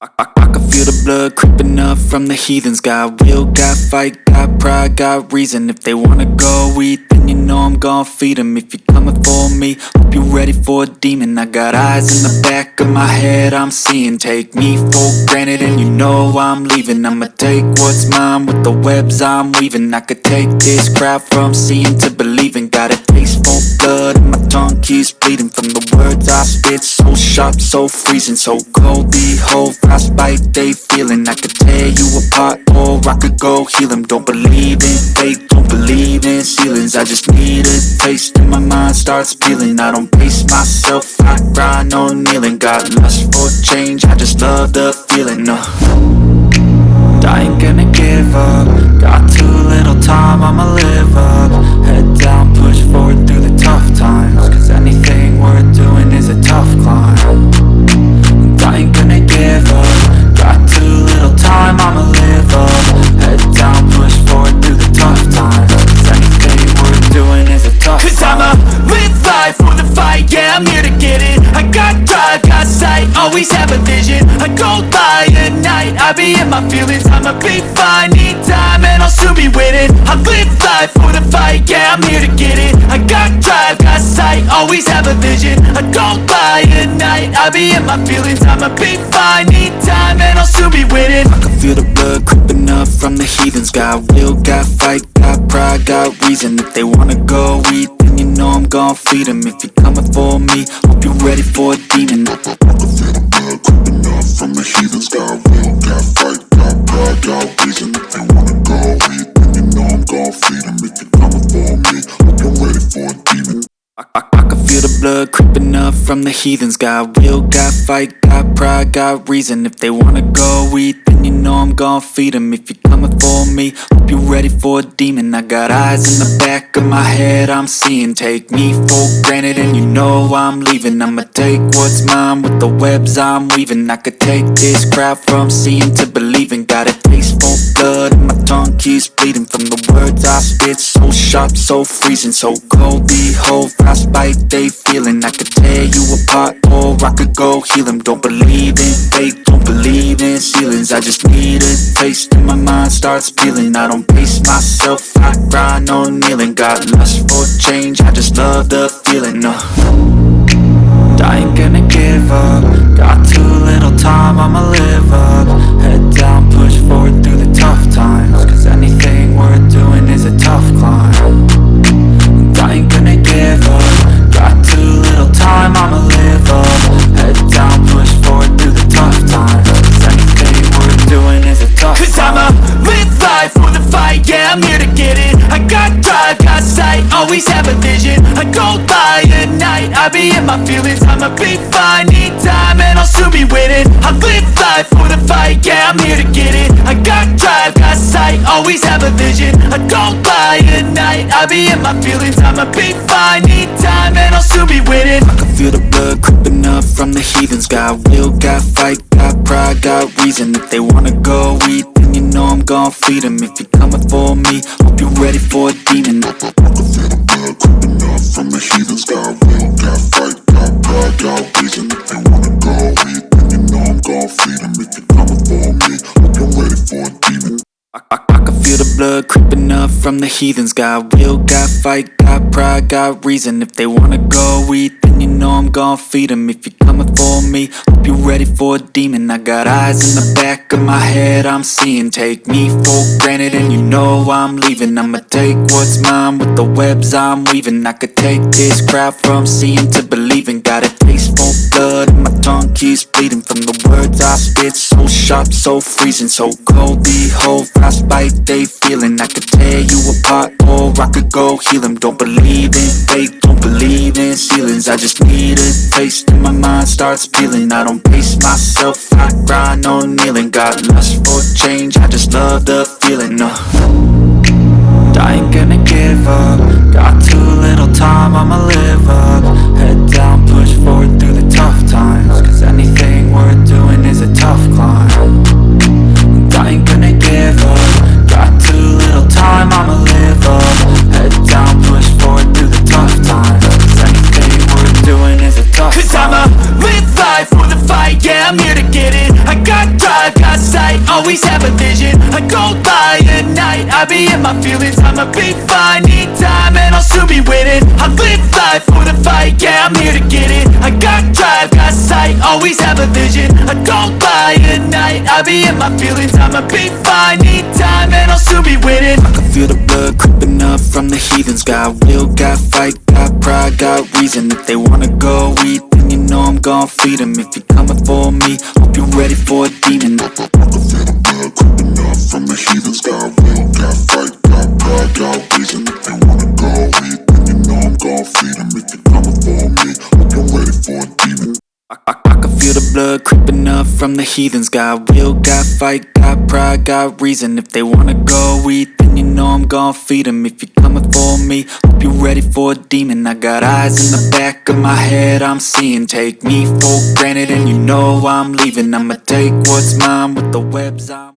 I can feel the blood creeping up from the heathens. Got will, got fight, got pride, got reason. If they wanna go eat, then you know I'm gon' feed them. If you're coming for me, hope you're ready for a demon. I got eyes in the back of my head, I'm seeing. Take me for granted and you know I'm leaving. I'ma take what's mine with the webs I'm weaving. I could take this crowd from seeing to believing. Got a taste for blood and my tongue keeps bleeding from the words I spit. So sharp, so freezing, so cold. Behold, frostbite they feeling. I could tear you apart or I could go heal them. Don't believe in fate, don't believe in ceilings. I just need a taste and my mind starts peeling. I don't pace myself, I grind on kneeling. Got lust for change, I just love the feeling. I ain't gonna give up. Got too little time, I'ma live up. Head down, push forward through the tough times. Cause anything worth doing is a tough climb. And I ain't gonna give up. Got too little time, I'ma live up. Head down, push forward through the tough times. Cause anything worth doing is a tough climb. Cause I'ma live life for the fight, yeah, I'm here to get it. I got drive, got sight, always have a vision. I go by at night, I be in my feelings. I'ma be fine, need time and I'll soon be winning. I live life for the fight, yeah, I'm here to get it. I got drive, got sight, always have a vision. I go by at night, I be in my feelings. I'ma be fine, need time and I'll soon be winning. I can feel the blood creeping up from the heathens. Got will, got fight, got pride, got reason. If they wanna go eat, then you know I'm gon' feed them. If you're coming for me, hope you're ready for a demon. I can feel the blood creeping up from the heathens. Got will, got fight, got pride, got reason. If they wanna go eat, then you know I'm gon' feed them. If you're coming for me, hope you're ready for a demon. I can feel the blood creeping up from the heathens. Got will, got fight, got pride, got reason. If they wanna go eat, then you know I'm gon' feed them. If you're coming for me, hope you're ready for a demon. I got eyes in the back of my head, I'm seeing. Take me for granted and you know I'm leaving. I'ma take what's mine with the webs I'm weaving. I could take this crowd from seeing to believing. Got a taste for blood and my tongue keeps bleeding from the words I spit. So sharp, so freezing, so cold. Behold, frostbite they feeling. I could tear you apart or I could go heal them. Don't believe in fate, don't believe in ceilings. I just need a taste and my mind starts peeling. I don't pace myself, I grind on kneeling. Got lust for change, I just love the feeling. I ain't gonna give up. Got too little time, I'ma live up. Head down, push forward through the tough times. Cause anything worth doing is a tough climb. And I ain't gonna give up. Got too little time, I'ma live up. Head down, push forward through the tough times. Cause anything worth doing is a tough climb. Cause I'ma live life for the fight, yeah, I'm here to get it. I got drive, got sight, always have a vision. I go by at night, I be in my feelings. I'ma be fine, need time and I'll soon be winning. I live life for the fight, yeah, I'm here to get it. I got drive, got sight, always have a vision. I go by at night, I be in my feelings. I'ma be fine, need time and I'll soon be winning. I can feel the blood creeping up from the heathens. Got will, got fight, got pride, got reason. If they wanna go eat, then you know I'm gon' feed them. If you're coming for me, hope you're ready for a demon. I can feel the blood creeping up from the heathens. Got will, got fight, got pride, got reason. If they wanna go eat, then you know I'm gon' feed them. If you're coming for me, hope you're ready for a demon. I can feel the blood creeping up from the heathens. Got will, got fight, got pride, got reason. If they wanna go eat, then you know I'm gon' feed them. If you're coming for me, hope you're ready for a demon. I got eyes in the back of my head, I'm seeing. Take me for granted and you know I'm leaving. I'ma take what's mine with the webs I'm weaving. I could take this crowd from seeing to believing. Got a taste for blood and my tongue keeps bleeding from the words I spit. So sharp, so freezing, so cold. Behold, frostbite they feeling. I could tear you apart or I could go heal them. Don't believe in fate, don't believe in ceilings. I just need a taste and my mind starts peeling. I don't pace myself, I grind on kneeling. Got lust for change, I just love the feeling. I ain't gonna give up. Got too little time, I'ma live up. Head down, push forward through the tough times. Cause anything worth doing is a tough climb. And I ain't gonna give up. Got too little time, I'ma live up. Head down, push forward through the tough times. Cause anything worth doing is a tough climb. Cause I'ma live life for the fight, yeah, I'm here to get it. I got always have a vision. I don't lie at night, I be in my feelings. I'ma be fine, need time and I'll soon be winning. I live life for the fight, yeah, I'm here to get it. I got drive, got sight, always have a vision. I don't lie at night, I be in my feelings. I'ma be fine, need time and I'll soon be winning. I can feel the blood creeping up from the heathens. Got will, got fight, got pride, got reason. If they wanna go eat, then you know I'm gon' feed them. If you're coming for me, hope you're ready for a demon. I can feel the blood creeping up from the heathens. Got will, got fight, got pride, got reason. If they wanna go eat, then you know I'm gon' feed them. If you're coming for me, hope you're ready for a demon. I can feel the blood creeping up from the heathens. Got will, got fight, got pride, got reason. If they wanna go eat, then you know I'm gon' feed them. If you're coming for me, hope you're ready for a demon. I got eyes in the back of my head, I'm seeing. Take me for granted and you know I'm leaving. I'ma take what's mine with the webs I'm